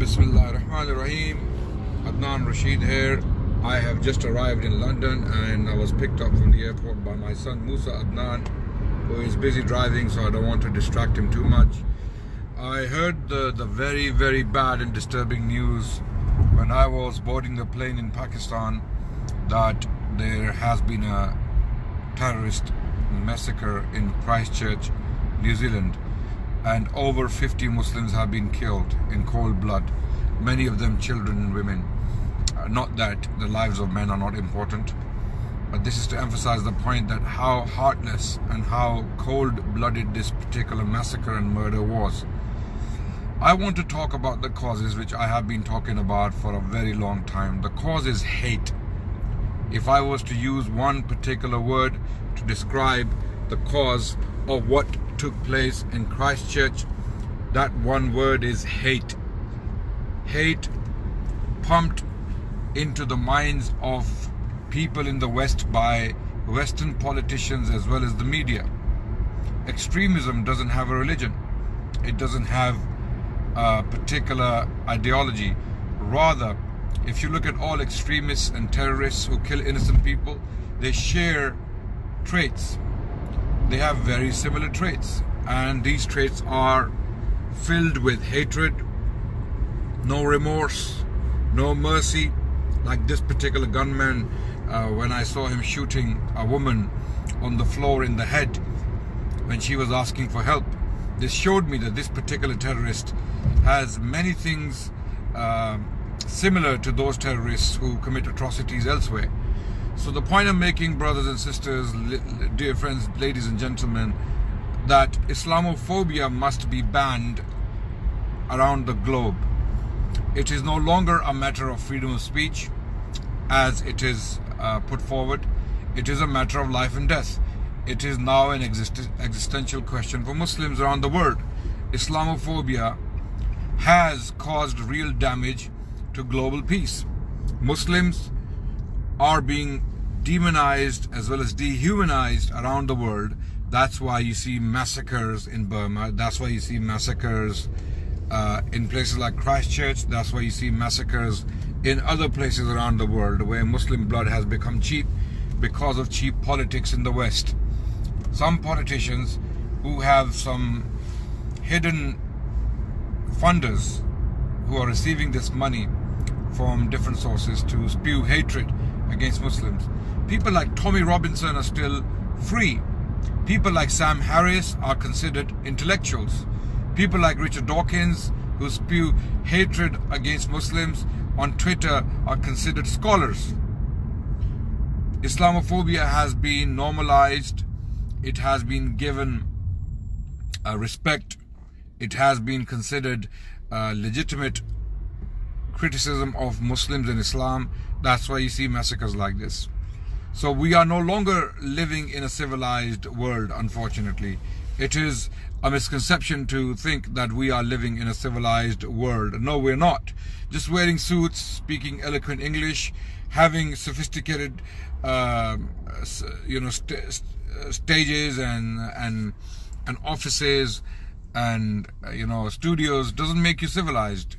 Bismillahirrahmanirrahim. Adnan Rashid here. I have just arrived in London and I was picked up from the airport by my son Musa Adnan, who is busy driving, so I don't want to distract him too much. I heard the very, very bad and disturbing news when I was boarding the plane in Pakistan that there has been a terrorist massacre in Christchurch, New Zealand, and over 50 Muslims have been killed in cold blood, many of them children and women. Not that the lives of men are not important, but this is to emphasize the point that how heartless and how cold-blooded this particular massacre and murder was. I want to talk about the causes, which I have been talking about for a very long time. The cause is hate. If I was to use one particular word to describe the cause of what took place in Christchurch, that one word is hate. Hate pumped into the minds of people in the West by Western politicians as well as the media. Extremism doesn't have a religion. It doesn't have a particular ideology. Rather, if you look at all extremists and terrorists who kill innocent people, they share traits. They have very similar traits, and these traits are filled with hatred, no remorse, no mercy. Like this particular gunman, when I saw him shooting a woman on the floor in the head when she was asking for help, this showed me that this particular terrorist has many things similar to those terrorists who commit atrocities elsewhere. So the point I'm making, brothers and sisters, dear friends, ladies and gentlemen, that Islamophobia must be banned around the globe. It is no longer a matter of freedom of speech, as it is put forward. It is a matter of life and death. It is now an existential question for Muslims around the world. Islamophobia has caused real damage to global peace. Muslims are being demonized as well as dehumanized around the world. That's why you see massacres in Burma. That's why you see massacres in places like Christchurch. That's why you see massacres in other places around the world where Muslim blood has become cheap because of cheap politics in the West. Some politicians who have some hidden funders who are receiving this money from different sources to spew hatred against Muslims. People like Tommy Robinson are still free. People like Sam Harris are considered intellectuals. People like Richard Dawkins, who spew hatred against Muslims on Twitter, are considered scholars. Islamophobia has been normalized. It has been given respect. It has been considered legitimate criticism of Muslims and Islam. That's why you see massacres like this. So we are no longer living in a civilized world, unfortunately. It is a misconception to think that we are living in a civilized world. No, we're not. Just wearing suits, speaking eloquent English, having sophisticated stages and offices and studios doesn't make you civilized.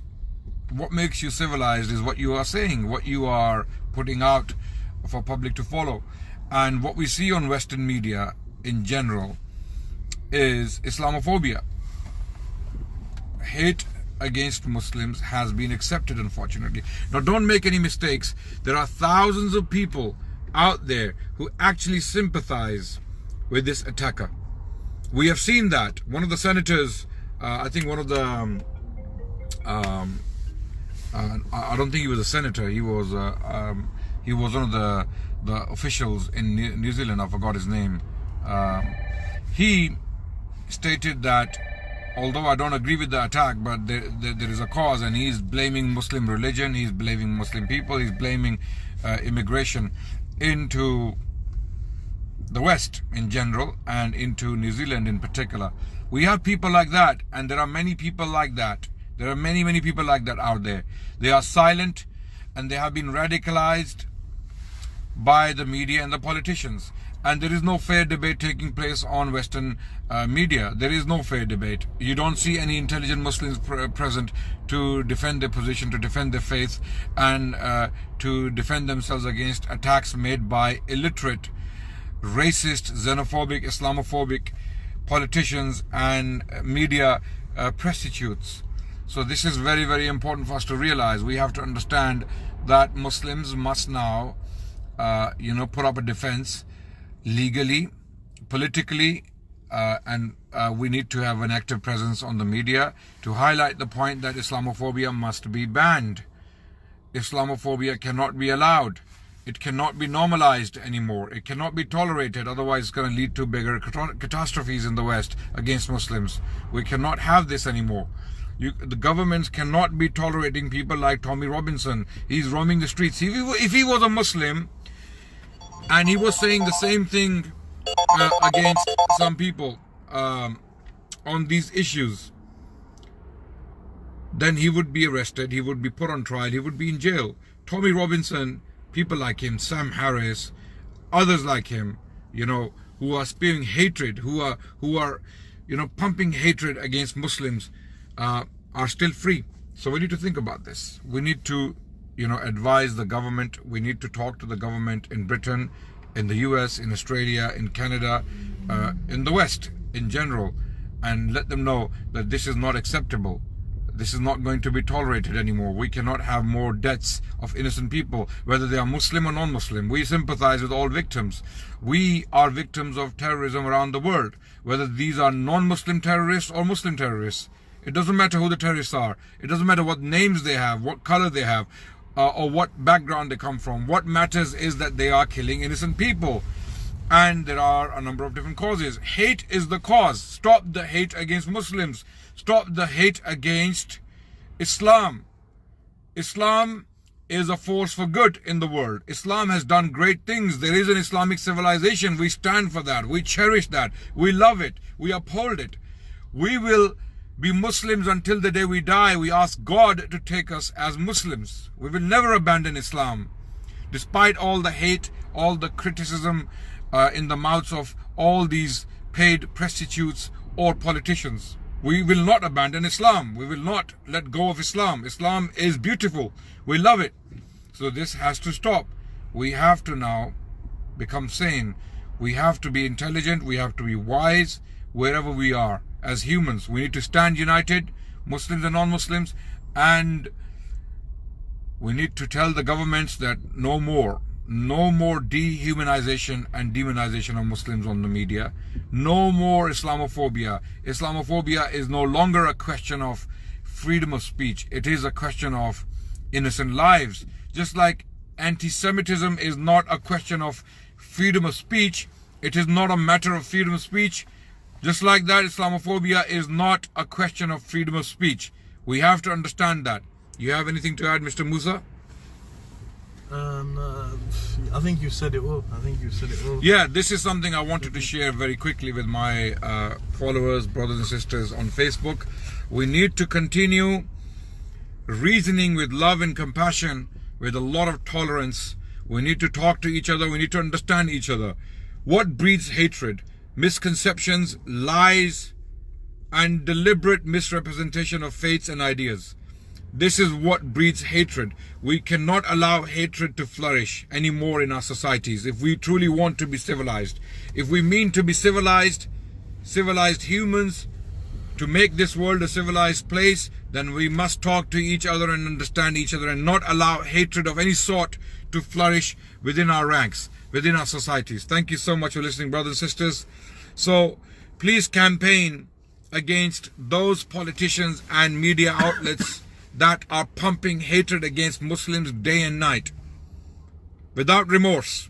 What makes you civilized is what you are saying, what you are putting out for public to follow. And what we see on Western media in general is Islamophobia. Hate against Muslims has been accepted, unfortunately. Now, don't make any mistakes. There are thousands of people out there who actually sympathize with this attacker. We have seen that. One of the senators, I think one of the I don't think he was a senator. He was one of the officials in New Zealand. I forgot his name. He stated that although I don't agree with the attack, but there is a cause, and he's blaming Muslim religion. He's blaming Muslim people. He's blaming immigration into the West in general and into New Zealand in particular. We have people like that, and there are many people like that. There are many people like that out there. They are silent, and they have been radicalized by the media and the politicians. And there is no fair debate taking place on Western media. There is no fair debate. You don't see any intelligent Muslims present to defend their position, to defend their faith, and to defend themselves against attacks made by illiterate, racist, xenophobic, Islamophobic politicians and media prostitutes. So this is very, very important for us to realize. We have to understand that Muslims must now, put up a defense legally, politically, and we need to have an active presence on the media to highlight the point that Islamophobia must be banned. Islamophobia cannot be allowed. It cannot be normalized anymore. It cannot be tolerated. Otherwise, it's going to lead to bigger catastrophes in the West against Muslims. We cannot have this anymore. The governments cannot be tolerating people like Tommy Robinson. He's roaming the streets. If he was a Muslim and he was saying the same thing against some people on these issues, then he would be arrested, he would be put on trial, he would be in jail. Tommy Robinson, people like him, Sam Harris, others like him, who are spewing hatred, who are pumping hatred against Muslims, are still free. So we need to think about this. We need to advise the government. We need to talk to the government in Britain, in the US, in Australia, in Canada, in the West in general, and let them know that this is not acceptable. This is not going to be tolerated anymore. We cannot have more deaths of innocent people, whether they are Muslim or non-Muslim. We sympathize with all victims. We are victims of terrorism around the world, whether these are non-Muslim terrorists or Muslim terrorists. It doesn't matter who the terrorists are. It doesn't matter what names they have, what color they have, or what background they come from. What matters is that they are killing innocent people. And there are a number of different causes. Hate is the cause. Stop the hate against Muslims. Stop the hate against Islam. Islam is a force for good in the world. Islam has done great things. There is an Islamic civilization. We stand for that. We cherish that. We love it. We uphold it. We will be Muslims until the day we die. We ask God to take us as Muslims. We will never abandon Islam. Despite all the hate, all the criticism in the mouths of all these paid prostitutes or politicians. We will not abandon Islam. We will not let go of Islam. Islam is beautiful. We love it. So this has to stop. We have to now become sane. We have to be intelligent. We have to be wise wherever we are. As humans, we need to stand united, Muslims and non-Muslims, and we need to tell the governments that no more dehumanization and demonization of Muslims on the media. No more Islamophobia. Islamophobia is no longer a question of freedom of speech. It is a question of innocent lives. Just like anti-Semitism is not a question of freedom of speech, it is not a matter of freedom of speech. Just like that, Islamophobia is not a question of freedom of speech. We have to understand that. You have anything to add, Mr. Musa? I think you said it all. Yeah, this is something I wanted to share very quickly with my followers, brothers and sisters on Facebook. We need to continue reasoning with love and compassion, with a lot of tolerance. We need to talk to each other. We need to understand each other. What breeds hatred? Misconceptions, lies, and deliberate misrepresentation of faiths and ideas. This is what breeds hatred. We cannot allow hatred to flourish anymore in our societies if we truly want to be civilized. If we mean to be civilized humans, to make this world a civilized place, then we must talk to each other and understand each other and not allow hatred of any sort to flourish within our ranks, within our societies. Thank you so much for listening, brothers and sisters. So please campaign against those politicians and media outlets that are pumping hatred against Muslims day and night without remorse.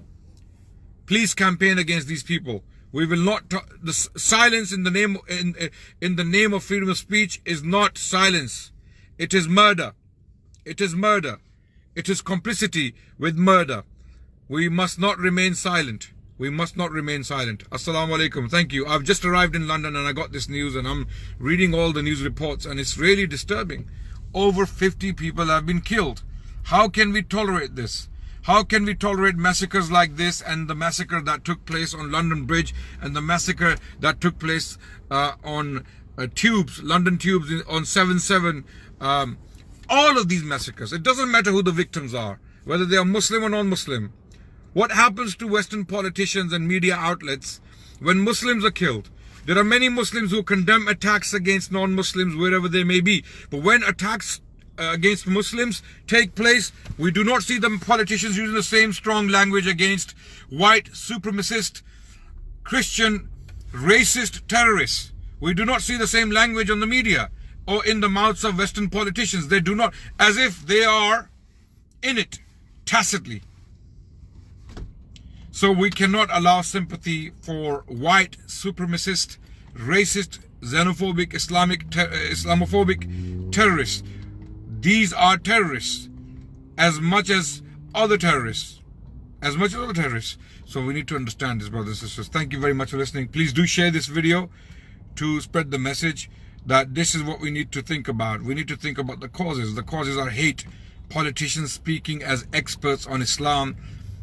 Please campaign against these people. We will not the silence in the name of freedom of speech is not silence. It is murder. It is murder. It is complicity with murder. We must not remain silent. We must not remain silent. Assalamu alaikum. Thank you. I've just arrived in London and I got this news and I'm reading all the news reports and it's really disturbing. Over 50 people have been killed. How can we tolerate this? How can we tolerate massacres like this, and the massacre that took place on London Bridge, and the massacre that took place on tubes, London tubes on 7/7, all of these massacres? It doesn't matter who the victims are, whether they are Muslim or non-Muslim. What happens to Western politicians and media outlets when Muslims are killed? There are many Muslims who condemn attacks against non-Muslims wherever they may be. But when attacks against Muslims take place, we do not see the politicians using the same strong language against white supremacist, Christian, racist terrorists. We do not see the same language on the media or in the mouths of Western politicians. They do not, as if they are in it tacitly. So we cannot allow sympathy for white supremacist, racist, xenophobic, Islamophobic terrorists. These are terrorists as much as other terrorists. So we need to understand this, brothers and sisters. Thank you very much for listening. Please do share this video to spread the message that this is what we need to think about. We need to think about the causes. The causes are hate. Politicians speaking as experts on Islam,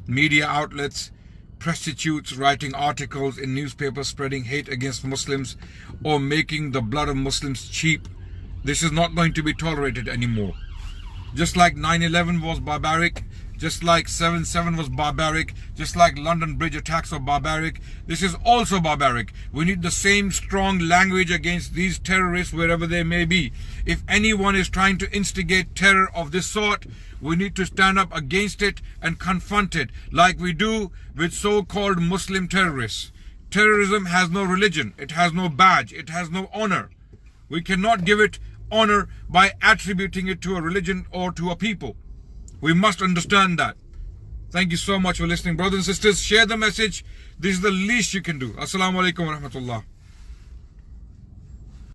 media outlets, prostitutes writing articles in newspapers spreading hate against Muslims or making the blood of Muslims cheap. This is not going to be tolerated anymore. Just like 9/11 was barbaric, just like 7/7 was barbaric, just like London Bridge attacks were barbaric, this is also barbaric. We need the same strong language against these terrorists wherever they may be. If anyone is trying to instigate terror of this sort, we need to stand up against it and confront it like we do with so-called Muslim terrorists. Terrorism has no religion, it has no badge, it has no honor. We cannot give it honor by attributing it to a religion or to a people. We must understand that. Thank you so much for listening, brothers and sisters. Share the message. This is the least you can do. Assalamu alaikum wa rahmatullah.